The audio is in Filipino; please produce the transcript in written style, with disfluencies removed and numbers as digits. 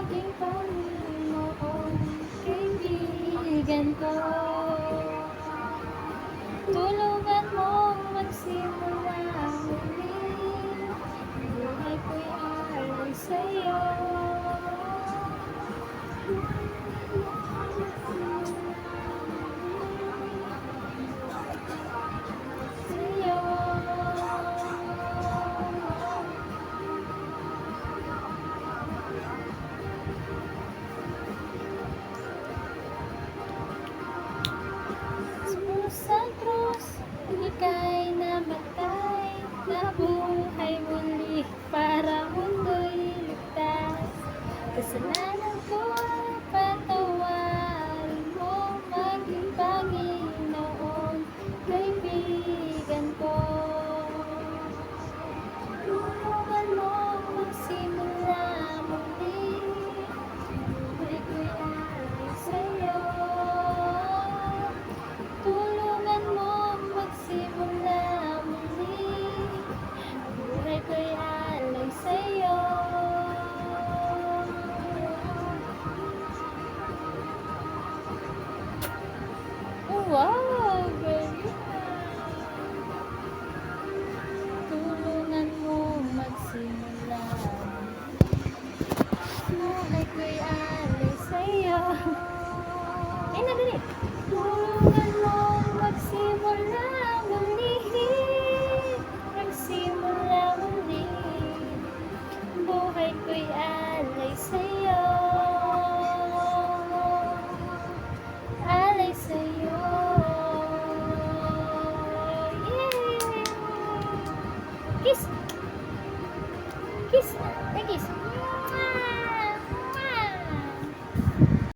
maging Panginoon, kaibigan ko. Tulungan mong magsimula muli, buhay ko'y alay sa'yo. Sa krus, ika'y namatay, nabuhay muli para mundo'y ligtas. Kasalanan ko ay patawarin mo, maging Panginoon, kaibigan ko. Tulungan mo magsimula muli, buhay ko'y alay sa'yo. Tulungan mo magsimula muli, buhay ko'y alay sa'yo. Wow! Galing! Tulungan mo magsimula, buhay ko'y alay sa'yo. Ay, nadali! Tulungan mo magsimula muli, magsimula muli, buhay ko'y alay sa'yo.